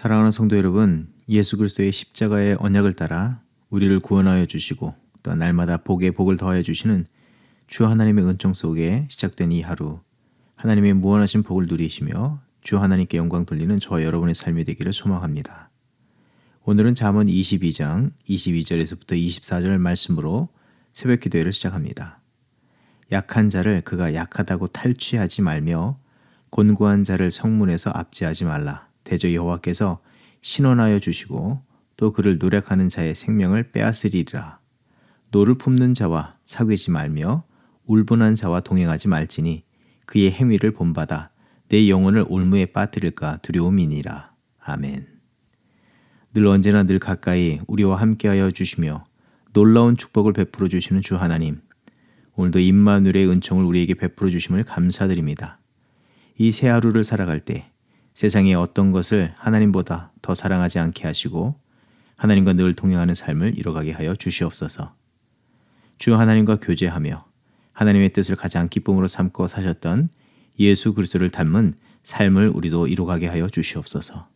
사랑하는 성도 여러분, 예수 그리스도의 십자가의 언약을 따라 우리를 구원하여 주시고 또 날마다 복에 복을 더하여 주시는 주 하나님의 은총 속에 시작된 이 하루, 하나님의 무한하신 복을 누리시며 주 하나님께 영광 돌리는 저와 여러분의 삶이 되기를 소망합니다. 오늘은 잠언 22장 22절에서부터 24절 말씀으로 새벽 기도회를 시작합니다. 약한 자를 그가 약하다고 탈취하지 말며 곤고한 자를 성문에서 압제하지 말라. 대저 여호와께서 신원하여 주시고 또 그를 노력하는 자의 생명을 빼앗으리라. 노를 품는 자와 사귀지 말며 울분한 자와 동행하지 말지니 그의 행위를 본받아 내 영혼을 올무에 빠뜨릴까 두려움이니라. 아멘. 늘 언제나 늘 가까이 우리와 함께하여 주시며 놀라운 축복을 베풀어 주시는 주 하나님, 오늘도 임마누엘의 은총을 우리에게 베풀어 주심을 감사드립니다. 이 새 하루를 살아갈 때 세상의 어떤 것을 하나님보다 더 사랑하지 않게 하시고 하나님과 늘 동행하는 삶을 이뤄가게 하여 주시옵소서. 주 하나님과 교제하며 하나님의 뜻을 가장 기쁨으로 삼고 사셨던 예수 그리스도를 닮은 삶을 우리도 이뤄가게 하여 주시옵소서.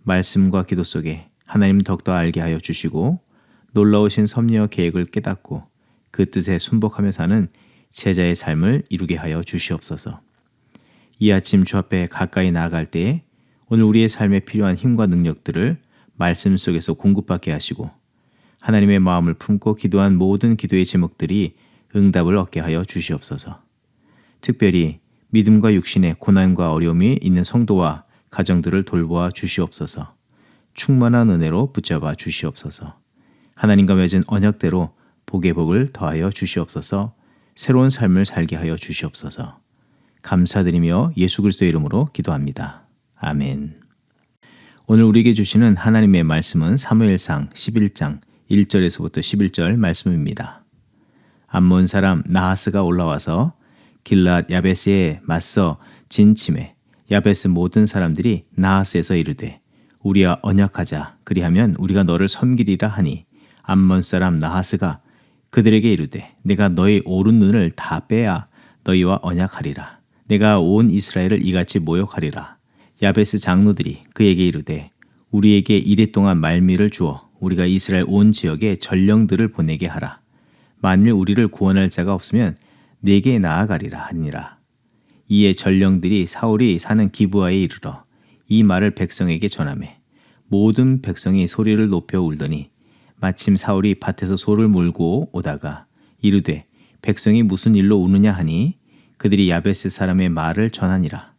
말씀과 기도 속에 하나님 더욱더 알게 하여 주시고 놀라우신 섭리와 계획을 깨닫고 그 뜻에 순복하며 사는 제자의 삶을 이루게 하여 주시옵소서. 이 아침 주 앞에 가까이 나아갈 때에 오늘 우리의 삶에 필요한 힘과 능력들을 말씀 속에서 공급받게 하시고 하나님의 마음을 품고 기도한 모든 기도의 제목들이 응답을 얻게 하여 주시옵소서. 특별히 믿음과 육신의 고난과 어려움이 있는 성도와 가정들을 돌보아 주시옵소서. 충만한 은혜로 붙잡아 주시옵소서. 하나님과 맺은 언약대로 복의 복을 더하여 주시옵소서. 새로운 삶을 살게 하여 주시옵소서. 감사드리며 예수 그리스도의 이름으로 기도합니다. 아멘. 오늘 우리에게 주시는 하나님의 말씀은 사무엘상 11장 1절에서부터 11절 말씀입니다. 암몬 사람 나하스가 올라와서 길랏 야베스에 맞서 진침해 야베스 모든 사람들이 나하스에서 이르되 우리와 언약하자 그리하면 우리가 너를 섬기리라 하니 암몬 사람 나하스가 그들에게 이르되 내가 너희 오른 눈을 다 빼야 너희와 언약하리라. 내가 온 이스라엘을 이같이 모욕하리라. 야베스 장로들이 그에게 이르되 우리에게 이랫동안 말미를 주어 우리가 이스라엘 온 지역에 전령들을 보내게 하라. 만일 우리를 구원할 자가 없으면 내게 나아가리라 하니라. 이에 전령들이 사울이 사는 기브아에 이르러 이 말을 백성에게 전하매 모든 백성이 소리를 높여 울더니 마침 사울이 밭에서 소를 몰고 오다가 이르되 백성이 무슨 일로 우느냐 하니 그들이 야베스 사람의 말을 전하니라.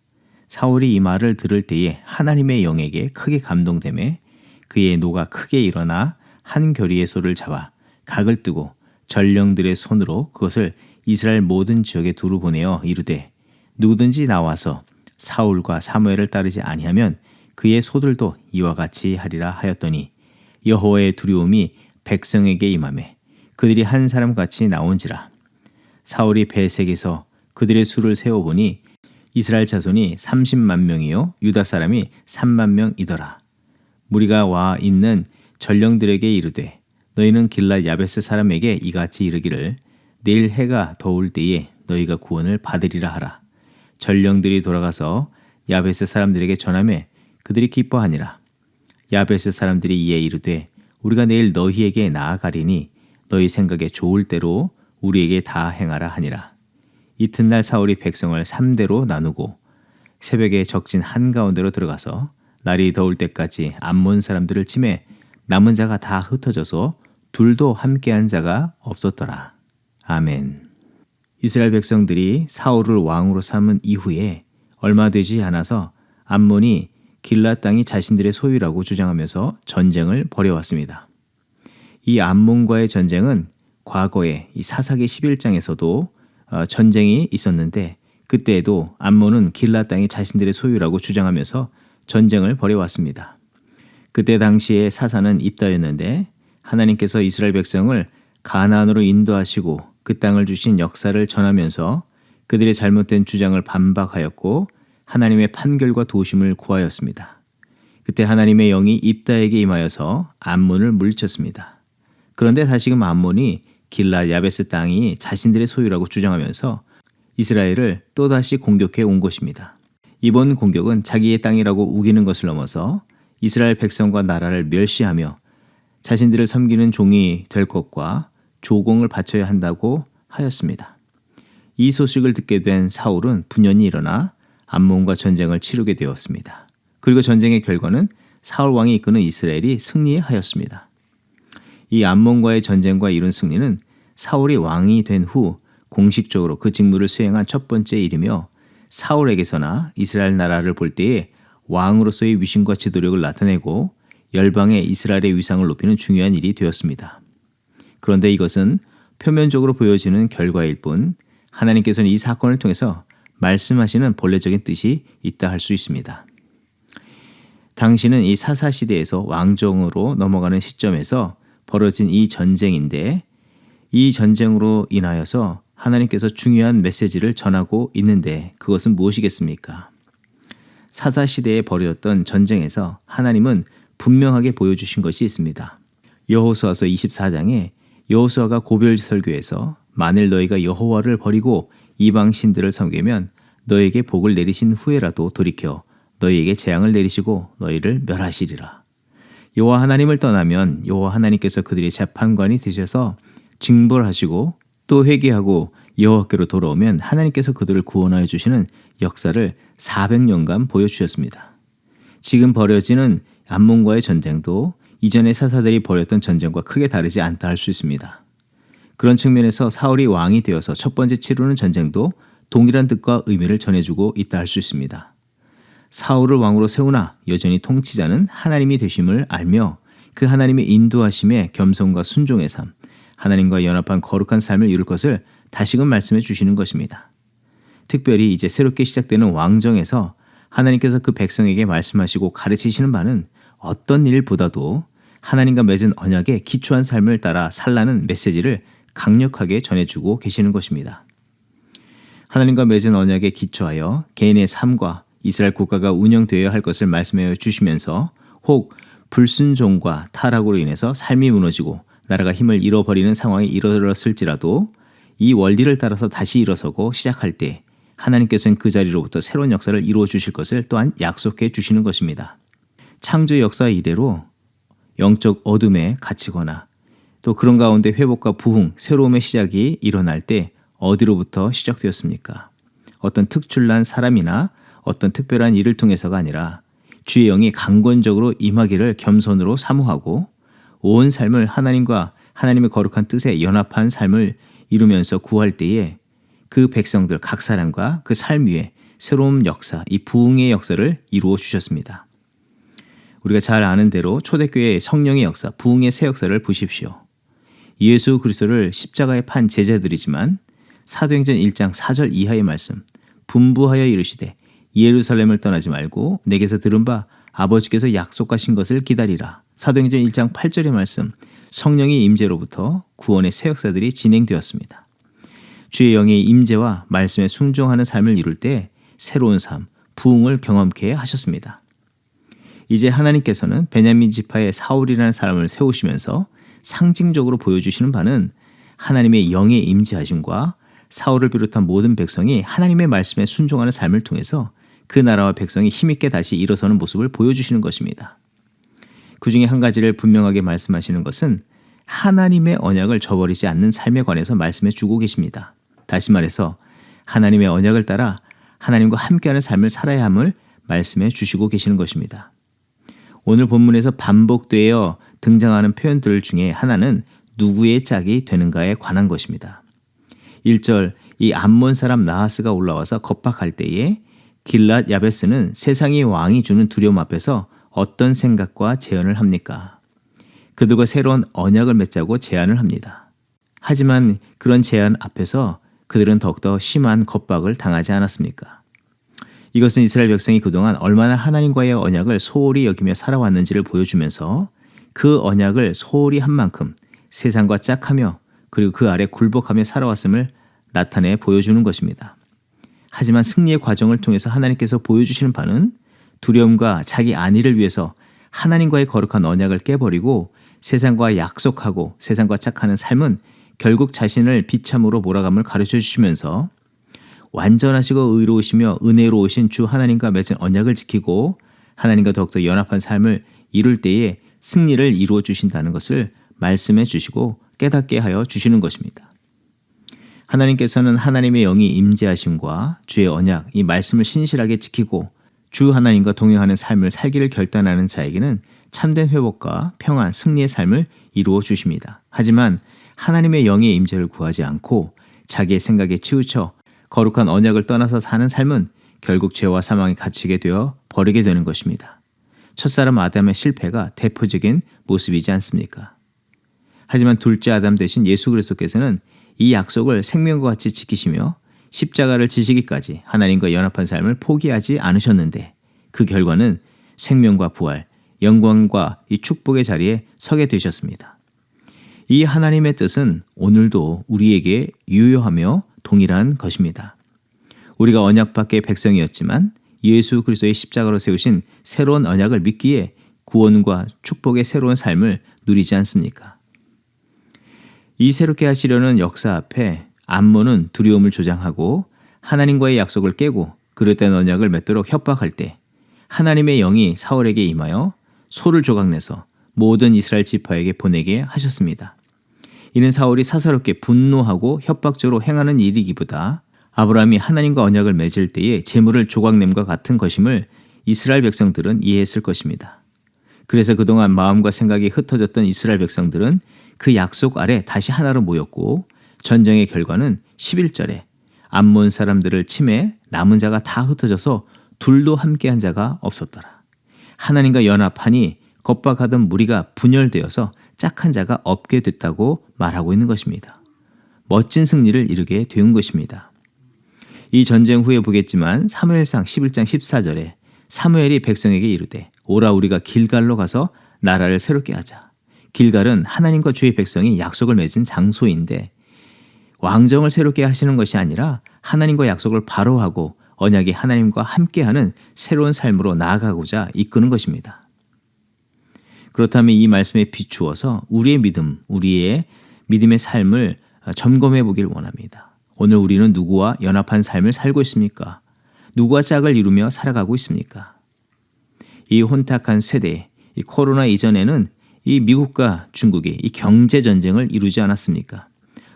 사울이 이 말을 들을 때에 하나님의 영에게 크게 감동되매 그의 노가 크게 일어나 한 겨리의 소를 잡아 각을 뜨고 전령들의 손으로 그것을 이스라엘 모든 지역에 두루 보내어 이르되 누구든지 나와서 사울과 사무엘을 따르지 아니하면 그의 소들도 이와 같이 하리라 하였더니 여호와의 두려움이 백성에게 임하매 그들이 한 사람같이 나온지라. 사울이 배색에서 그들의 수를 세어보니 이스라엘 자손이 30만 명이요 유다 사람이 3만 명이더라. 무리가 와 있는 전령들에게 이르되 너희는 길랏 야베스 사람에게 이같이 이르기를 내일 해가 더울 때에 너희가 구원을 받으리라 하라. 전령들이 돌아가서 야베스 사람들에게 전하매 그들이 기뻐하니라. 야베스 사람들이 이에 이르되 우리가 내일 너희에게 나아가리니 너희 생각에 좋을 대로 우리에게 다 행하라 하니라. 이튿날 사울이 백성을 3대로 나누고 새벽에 적진 한가운데로 들어가서 날이 더울 때까지 암몬 사람들을 치매 남은 자가 다 흩어져서 둘도 함께한 자가 없었더라. 아멘. 이스라엘 백성들이 사울을 왕으로 삼은 이후에 얼마 되지 않아서 암몬이 길랏 땅이 자신들의 소유라고 주장하면서 전쟁을 벌여왔습니다. 이 암몬과의 전쟁은 과거에 이 사사기 11장에서도 전쟁이 있었는데 그때에도 암몬은 길랏 땅이 자신들의 소유라고 주장하면서 전쟁을 벌여왔습니다. 그때 당시에 사사는 입다였는데 하나님께서 이스라엘 백성을 가나안으로 인도하시고 그 땅을 주신 역사를 전하면서 그들의 잘못된 주장을 반박하였고 하나님의 판결과 도심을 구하였습니다. 그때 하나님의 영이 입다에게 임하여서 암몬을 물리쳤습니다. 그런데 다시금 암몬이 길랏 야베스 땅이 자신들의 소유라고 주장하면서 이스라엘을 또다시 공격해 온 것입니다. 이번 공격은 자기의 땅이라고 우기는 것을 넘어서 이스라엘 백성과 나라를 멸시하며 자신들을 섬기는 종이 될 것과 조공을 바쳐야 한다고 하였습니다. 이 소식을 듣게 된 사울은 분연히 일어나 암몬과 전쟁을 치르게 되었습니다. 그리고 전쟁의 결과는 사울 왕이 이끄는 이스라엘이 승리하였습니다. 이 암몬과의 전쟁과 이룬 승리는 사울이 왕이 된 후 공식적으로 그 직무를 수행한 첫 번째 일이며 사울에게서나 이스라엘 나라를 볼 때에 왕으로서의 위신과 지도력을 나타내고 열방의 이스라엘의 위상을 높이는 중요한 일이 되었습니다. 그런데 이것은 표면적으로 보여지는 결과일 뿐 하나님께서는 이 사건을 통해서 말씀하시는 본래적인 뜻이 있다 할 수 있습니다. 당시는 이 사사시대에서 왕정으로 넘어가는 시점에서 벌어진 이 전쟁인데 이 전쟁으로 인하여서 하나님께서 중요한 메시지를 전하고 있는데 그것은 무엇이겠습니까? 사사시대에 벌어졌던 전쟁에서 하나님은 분명하게 보여주신 것이 있습니다. 여호수아서 24장에 여호수아가 고별 설교에서 만일 너희가 여호와를 버리고 이방 신들을 섬기면 너에게 복을 내리신 후에라도 돌이켜 너희에게 재앙을 내리시고 너희를 멸하시리라. 여호와 하나님을 떠나면 여호와 하나님께서 그들의 재판관이 되셔서 징벌하시고 또 회개하고 여호와께로 돌아오면 하나님께서 그들을 구원하여 주시는 역사를 400년간 보여주셨습니다. 지금 벌어지는 암몬과의 전쟁도 이전의 사사들이 벌였던 전쟁과 크게 다르지 않다 할 수 있습니다. 그런 측면에서 사울이 왕이 되어서 첫 번째 치르는 전쟁도 동일한 뜻과 의미를 전해주고 있다 할 수 있습니다. 사울을 왕으로 세우나 여전히 통치자는 하나님이 되심을 알며 그 하나님의 인도하심에 겸손과 순종의 삶, 하나님과 연합한 거룩한 삶을 이룰 것을 다시금 말씀해 주시는 것입니다. 특별히 이제 새롭게 시작되는 왕정에서 하나님께서 그 백성에게 말씀하시고 가르치시는 바는 어떤 일보다도 하나님과 맺은 언약에 기초한 삶을 따라 살라는 메시지를 강력하게 전해주고 계시는 것입니다. 하나님과 맺은 언약에 기초하여 개인의 삶과 이스라엘 국가가 운영되어야 할 것을 말씀해 주시면서 혹 불순종과 타락으로 인해서 삶이 무너지고 나라가 힘을 잃어버리는 상황이 이르렀을지라도 이 원리를 따라서 다시 일어서고 시작할 때 하나님께서는 그 자리로부터 새로운 역사를 이루어 주실 것을 또한 약속해 주시는 것입니다. 창조 역사 이래로 영적 어둠에 갇히거나 또 그런 가운데 회복과 부흥, 새로움의 시작이 일어날 때 어디로부터 시작되었습니까? 어떤 특출난 사람이나 어떤 특별한 일을 통해서가 아니라 주의 영이 강권적으로 임하기를 겸손으로 사모하고 온 삶을 하나님과 하나님의 거룩한 뜻에 연합한 삶을 이루면서 구할 때에 그 백성들 각 사람과 그 삶 위에 새로운 역사, 이 부흥의 역사를 이루어 주셨습니다. 우리가 잘 아는 대로 초대교회의 성령의 역사, 부흥의 새 역사를 보십시오. 예수 그리스도를 십자가에 판 제자들이지만 사도행전 1장 4절 이하의 말씀, 분부하여 이르시되 예루살렘을 떠나지 말고 내게서 들은 바 아버지께서 약속하신 것을 기다리라. 사도행전 1장 8절의 말씀, 성령의 임재로부터 구원의 새 역사들이 진행되었습니다. 주의 영의 임재와 말씀에 순종하는 삶을 이룰 때 새로운 삶, 부흥을 경험케 하셨습니다. 이제 하나님께서는 베냐민 지파의 사울이라는 사람을 세우시면서 상징적으로 보여주시는 바는 하나님의 영의 임재하심과 사울을 비롯한 모든 백성이 하나님의 말씀에 순종하는 삶을 통해서 그 나라와 백성이 힘있게 다시 일어서는 모습을 보여주시는 것입니다. 그 중에 한 가지를 분명하게 말씀하시는 것은 하나님의 언약을 저버리지 않는 삶에 관해서 말씀해 주고 계십니다. 다시 말해서 하나님의 언약을 따라 하나님과 함께하는 삶을 살아야 함을 말씀해 주시고 계시는 것입니다. 오늘 본문에서 반복되어 등장하는 표현들 중에 하나는 누구의 짝이 되는가에 관한 것입니다. 1절 이 암몬 사람 나하스가 올라와서 겁박할 때에 길랏 야베스는 세상의 왕이 주는 두려움 앞에서 어떤 생각과 제안을 합니까? 그들과 새로운 언약을 맺자고 제안을 합니다. 하지만 그런 제안 앞에서 그들은 더욱더 심한 겁박을 당하지 않았습니까? 이것은 이스라엘 백성이 그동안 얼마나 하나님과의 언약을 소홀히 여기며 살아왔는지를 보여주면서 그 언약을 소홀히 한 만큼 세상과 짝하며 그리고 그 아래 굴복하며 살아왔음을 나타내 보여주는 것입니다. 하지만 승리의 과정을 통해서 하나님께서 보여주시는 바는 두려움과 자기 안위를 위해서 하나님과의 거룩한 언약을 깨버리고 세상과 약속하고 세상과 짝하는 삶은 결국 자신을 비참으로 몰아감을 가르쳐 주시면서 완전하시고 의로우시며 은혜로우신 주 하나님과 맺은 언약을 지키고 하나님과 더욱더 연합한 삶을 이룰 때에 승리를 이루어 주신다는 것을 말씀해 주시고 깨닫게 하여 주시는 것입니다. 하나님께서는 하나님의 영이 임재하심과 주의 언약, 이 말씀을 신실하게 지키고 주 하나님과 동행하는 삶을 살기를 결단하는 자에게는 참된 회복과 평안, 승리의 삶을 이루어 주십니다. 하지만 하나님의 영의 임재를 구하지 않고 자기의 생각에 치우쳐 거룩한 언약을 떠나서 사는 삶은 결국 죄와 사망에 갇히게 되어 버리게 되는 것입니다. 첫사람 아담의 실패가 대표적인 모습이지 않습니까? 하지만 둘째 아담 대신 예수 그리스도께서는 이 약속을 생명과 같이 지키시며 십자가를 지시기까지 하나님과 연합한 삶을 포기하지 않으셨는데 그 결과는 생명과 부활, 영광과 이 축복의 자리에 서게 되셨습니다. 이 하나님의 뜻은 오늘도 우리에게 유효하며 동일한 것입니다. 우리가 언약 밖의 백성이었지만 예수 그리스도의 십자가로 세우신 새로운 언약을 믿기에 구원과 축복의 새로운 삶을 누리지 않습니까? 이 새롭게 하시려는 역사 앞에 암몬은 두려움을 조장하고 하나님과의 약속을 깨고 그릇된 언약을 맺도록 협박할 때 하나님의 영이 사울에게 임하여 소를 조각내서 모든 이스라엘 지파에게 보내게 하셨습니다. 이는 사울이 사사롭게 분노하고 협박적으로 행하는 일이기보다 아브라함이 하나님과 언약을 맺을 때의 재물을 조각냄과 같은 것임을 이스라엘 백성들은 이해했을 것입니다. 그래서 그동안 마음과 생각이 흩어졌던 이스라엘 백성들은 그 약속 아래 다시 하나로 모였고 전쟁의 결과는 11절에 암몬 사람들을 침해 남은 자가 다 흩어져서 둘도 함께한 자가 없었더라. 하나님과 연합하니 겁박하던 무리가 분열되어서 짝한 자가 없게 됐다고 말하고 있는 것입니다. 멋진 승리를 이루게 된 것입니다. 이 전쟁 후에 보겠지만 사무엘상 11장 14절에 사무엘이 백성에게 이르되 오라 우리가 길갈로 가서 나라를 새롭게 하자. 길갈은 하나님과 주의 백성이 약속을 맺은 장소인데 왕정을 새롭게 하시는 것이 아니라 하나님과 약속을 바로하고 언약이 하나님과 함께하는 새로운 삶으로 나아가고자 이끄는 것입니다. 그렇다면 이 말씀에 비추어서 우리의 믿음의 삶을 점검해 보길 원합니다. 오늘 우리는 누구와 연합한 삶을 살고 있습니까? 누구와 짝을 이루며 살아가고 있습니까? 이 혼탁한 세대, 이 코로나 이전에는 이 미국과 중국이 이 경제 전쟁을 이루지 않았습니까?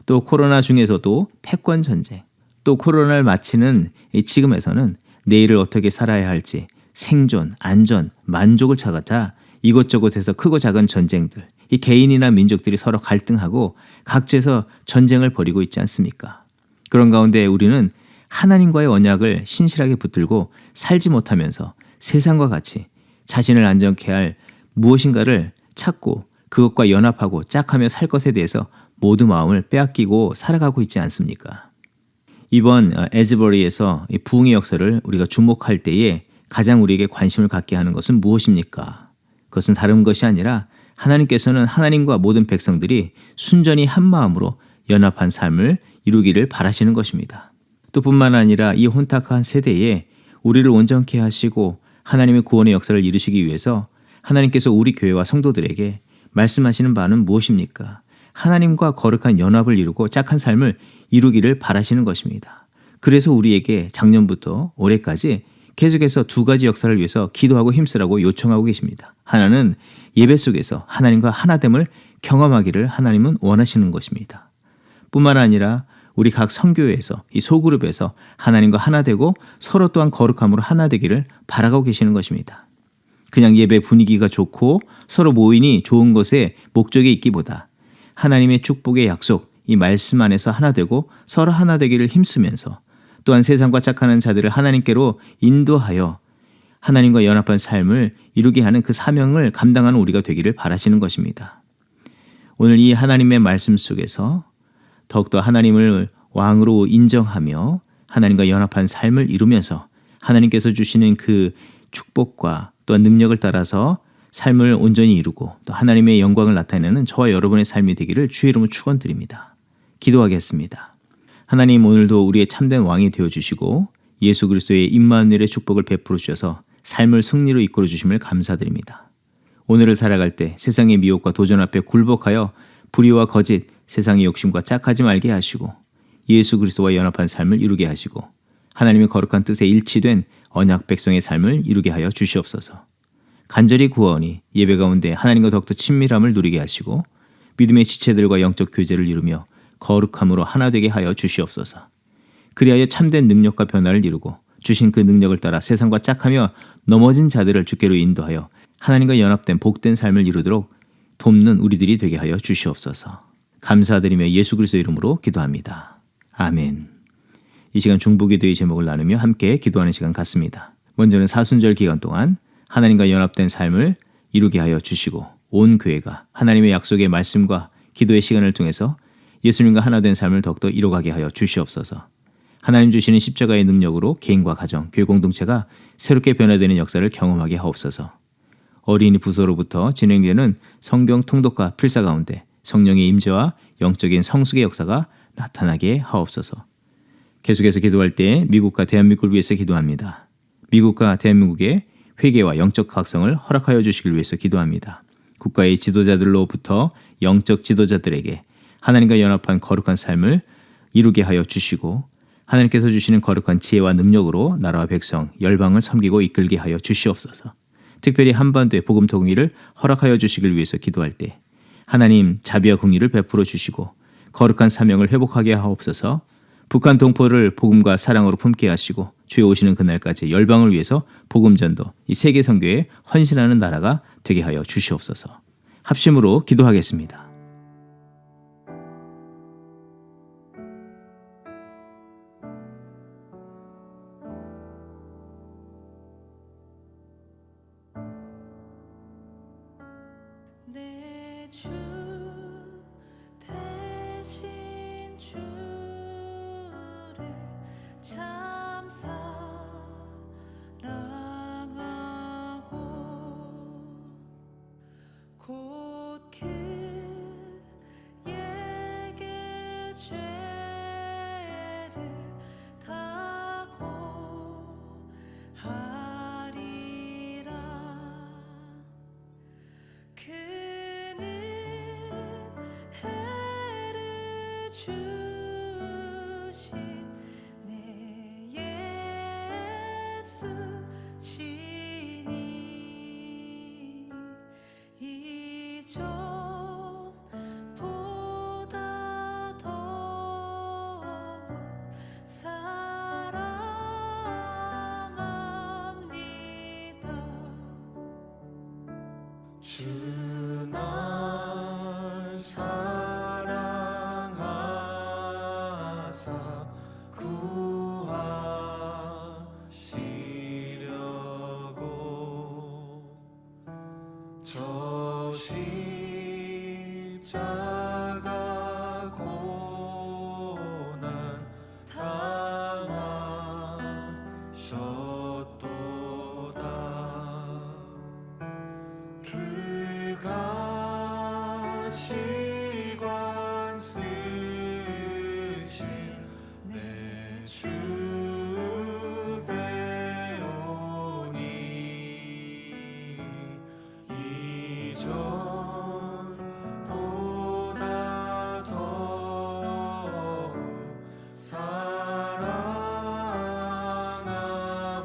또 코로나 중에서도 패권 전쟁, 또 코로나를 마치는 지금에서는 내일을 어떻게 살아야 할지 생존, 안전, 만족을 찾아자 이곳저곳에서 크고 작은 전쟁들, 이 개인이나 민족들이 서로 갈등하고 각지에서 전쟁을 벌이고 있지 않습니까? 그런 가운데 우리는 하나님과의 언약을 신실하게 붙들고 살지 못하면서 세상과 같이 자신을 안정케 할 무엇인가를 찾고 그것과 연합하고 짝하며 살 것에 대해서 모두 마음을 빼앗기고 살아가고 있지 않습니까? 이번 에즈버리에서 부흥의 역사를 우리가 주목할 때에 가장 우리에게 관심을 갖게 하는 것은 무엇입니까? 그것은 다른 것이 아니라 하나님께서는 하나님과 모든 백성들이 순전히 한 마음으로 연합한 삶을 이루기를 바라시는 것입니다. 또 뿐만 아니라 이 혼탁한 세대에 우리를 온전케 하시고 하나님의 구원의 역사를 이루시기 위해서 하나님께서 우리 교회와 성도들에게 말씀하시는 바는 무엇입니까? 하나님과 거룩한 연합을 이루고 짝한 삶을 이루기를 바라시는 것입니다. 그래서 우리에게 작년부터 올해까지 계속해서 두 가지 역사를 위해서 기도하고 힘쓰라고 요청하고 계십니다. 하나는 예배 속에서 하나님과 하나됨을 경험하기를 하나님은 원하시는 것입니다. 뿐만 아니라 우리 각 선교회에서 이 소그룹에서 하나님과 하나 되고 서로 또한 거룩함으로 하나 되기를 바라고 계시는 것입니다. 그냥 예배 분위기가 좋고 서로 모이니 좋은 것에 목적이 있기보다 하나님의 축복의 약속, 이 말씀 안에서 하나 되고 서로 하나 되기를 힘쓰면서 또한 세상과 짝하는 자들을 하나님께로 인도하여 하나님과 연합한 삶을 이루게 하는 그 사명을 감당하는 우리가 되기를 바라시는 것입니다. 오늘 이 하나님의 말씀 속에서 더욱더 하나님을 왕으로 인정하며 하나님과 연합한 삶을 이루면서 하나님께서 주시는 그 축복과 또한 능력을 따라서 삶을 온전히 이루고 또 하나님의 영광을 나타내는 저와 여러분의 삶이 되기를 주의 이름으로 축원드립니다. 기도하겠습니다. 하나님, 오늘도 우리의 참된 왕이 되어주시고 예수 그리스도의 임마누엘의 축복을 베풀어 주셔서 삶을 승리로 이끌어 주심을 감사드립니다. 오늘을 살아갈 때 세상의 미혹과 도전 앞에 굴복하여 불의와 거짓, 세상의 욕심과 짝하지 말게 하시고 예수 그리스도와 연합한 삶을 이루게 하시고 하나님의 거룩한 뜻에 일치된 언약 백성의 삶을 이루게 하여 주시옵소서. 간절히 구하오니 예배 가운데 하나님과 더욱더 친밀함을 누리게 하시고 믿음의 지체들과 영적 교제를 이루며 거룩함으로 하나 되게 하여 주시옵소서. 그리하여 참된 능력과 변화를 이루고 주신 그 능력을 따라 세상과 짝하며 넘어진 자들을 주께로 인도하여 하나님과 연합된 복된 삶을 이루도록 돕는 우리들이 되게 하여 주시옵소서. 감사드리며 예수 그리스도 이름으로 기도합니다. 아멘. 이 시간 중보기도의 제목을 나누며 함께 기도하는 시간 갖습니다. 먼저는 사순절 기간 동안 하나님과 연합된 삶을 이루게 하여 주시고 온 교회가 하나님의 약속의 말씀과 기도의 시간을 통해서 예수님과 하나 된 삶을 더욱더 이뤄가게 하여 주시옵소서. 하나님 주시는 십자가의 능력으로 개인과 가정, 교회 공동체가 새롭게 변화되는 역사를 경험하게 하옵소서. 어린이 부서로부터 진행되는 성경 통독과 필사 가운데 성령의 임재와 영적인 성숙의 역사가 나타나게 하옵소서. 계속해서 기도할 때 미국과 대한민국을 위해서 기도합니다. 미국과 대한민국의 회개와 영적 각성을 허락하여 주시길 위해서 기도합니다. 국가의 지도자들로부터 영적 지도자들에게 하나님과 연합한 거룩한 삶을 이루게 하여 주시고 하나님께서 주시는 거룩한 지혜와 능력으로 나라와 백성, 열방을 섬기고 이끌게 하여 주시옵소서. 특별히 한반도의 복음 통일을 허락하여 주시길 위해서 기도할 때 하나님 자비와 공의를 베풀어 주시고 거룩한 사명을 회복하게 하옵소서. 북한 동포를 복음과 사랑으로 품게 하시고 주의 오시는 그날까지 열방을 위해서 복음 전도, 이 세계 선교에 헌신하는 나라가 되게 하여 주시옵소서. 합심으로 기도하겠습니다. 내 주 대신 주를 참 사랑하고 곧 그에게 죄를 다고 하리라. 그는 해를 주신 내 예수 시니 이전보다 더욱 사랑합니다. 주 날 사랑하사 구하시려고 저 십자가 고난 당하셨도다. 그가 시관 쓰신 내 주 배우니 이전보다 더욱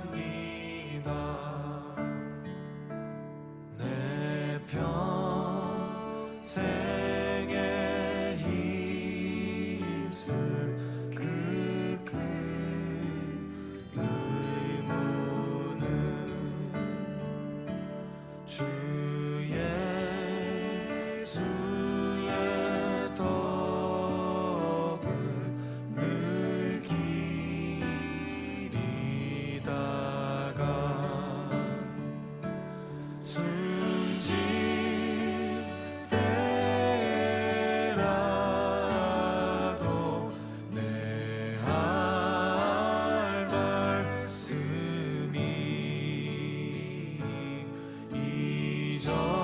사랑합니다. 내 평생에 힘쓸 그 큰 의무는 주 예수의 덕을 늘 기리다가 숨질 때라도 내 할 말씀이 이전